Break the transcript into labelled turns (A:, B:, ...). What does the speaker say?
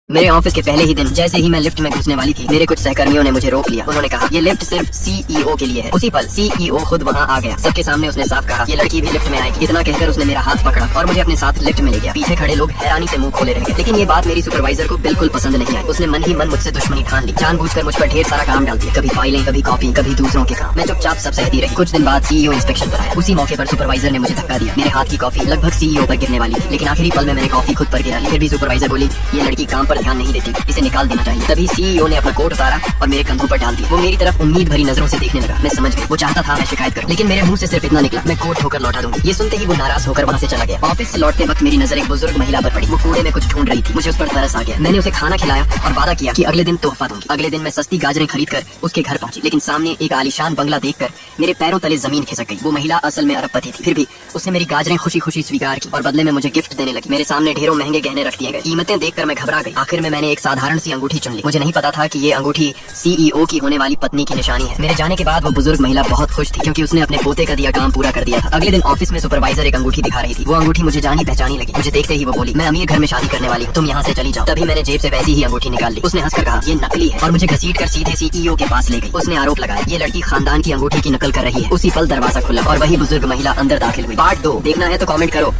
A: मेरे ऑफिस के पहले ही दिन जैसे ही मैं लिफ्ट में घुसने वाली थी, मेरे कुछ सहकर्मियों ने मुझे रोक लिया। उन्होंने कहा ये लिफ्ट सिर्फ सीईओ के लिए है। उसी पल सीईओ खुद वहाँ आ गया। सबके सामने उसने साफ कहा ये लड़की भी लिफ्ट में आएगी। इतना कहकर उसने मेरा हाथ पकड़ा और मुझे अपने साथ लिफ्ट में ले गया। पीछे खड़े लोग हैरानी से मुंह खोले रह गए, लेकिन ये बात मेरी सुपरवाइजर को बिल्कुल पसंद नहीं आई। उसने मन ही मन मुझसे दुश्मनी ठान ली, जानबूझकर मुझ पर ढेर सारा काम डाल दिया। कभी फाइलें, कभी कॉपी, कभी दूसरों के काम। मैं चुपचाप सब सहती रही। कुछ दिन बाद सीईओ इंस्पेक्शन पर आया। उसी मौके पर सुपरवाइजर ने मुझे धक्का दिया। मेरे हाथ की कॉफी लगभग सीईओ पर गिरने वाली थी, लेकिन आखिरी पल में मैंने कॉफी खुद पर गिरा ली। फिर भी सुपरवाइजर बोली ये लड़की काम पर ध्यान नहीं देती, इसे निकाल देना चाहिए। तभी सीईओ ने अपना कोट उतारा और मेरे कंधों पर डाल दिया। वो मेरी तरफ उम्मीद भरी नजरों से देखने लगा। मैं समझ गई वो चाहता था मैं शिकायत करूं, लेकिन मेरे मुंह से सिर्फ इतना निकला मैं कोट होकर लौटा दूंगी। ये सुनते ही वो नाराज होकर वहाँ से चला गया। ऑफिस से लौटते वक्त मेरी नजर एक बुजुर्ग महिला पर पड़ी। वो कूड़े में कुछ ढूंढ रही थी। मुझे उस पर तरस आ गया। मैंने उसे खाना खिलाया और वादा किया कि अगले दिन तोहफा दूंगी। अगले दिन मैं सस्ती गाजरें खरीद कर उसके घर पहुंची, लेकिन सामने एक आलीशान बंगला देखकर मेरे पैरों तले जमीन खिसक गई। वो महिला असल में अरबपति थी, फिर भी उसने मेरी गाजरें खुशी खुशी स्वीकार की और बदले में मुझे गिफ्ट देने लगी। मेरे सामने ढेरों महंगे गहने रख दिए गए। कीमतें देखकर मैं घबरा गई। आखिर में मैंने एक साधारण सी अंगूठी चुन ली। मुझे नहीं पता था कि ये अंगूठी सीईओ की होने वाली पत्नी की निशानी है। मेरे जाने के बाद वो बुजुर्ग महिला बहुत खुश थी, क्योंकि उसने अपने पोते का दिया काम पूरा कर दिया था। अगले दिन ऑफिस में सुपरवाइजर एक अंगूठी दिखा रही थी। वो अंगूठी मुझे जानी पहचानी लगी। मुझे देखते ही वो बोली मैं अमीर घर में शादी करने वाली हूँ, तुम यहाँ से चली जाओ। तभी मैंने जेब से वैसी ही अंगूठी निकाल ली। उसने हंसकर कहा ये नकली है और मुझे घसीट कर सीधे सीईओ के पास ले गई। उसने आरोप लगाया ये लड़की खानदान की अंगूठी की नकल कर रही है। उसी पल दरवाजा खुला और वही बुजुर्ग महिला अंदर दाखिल हुई। पार्ट 2 देखना है तो कमेंट करो।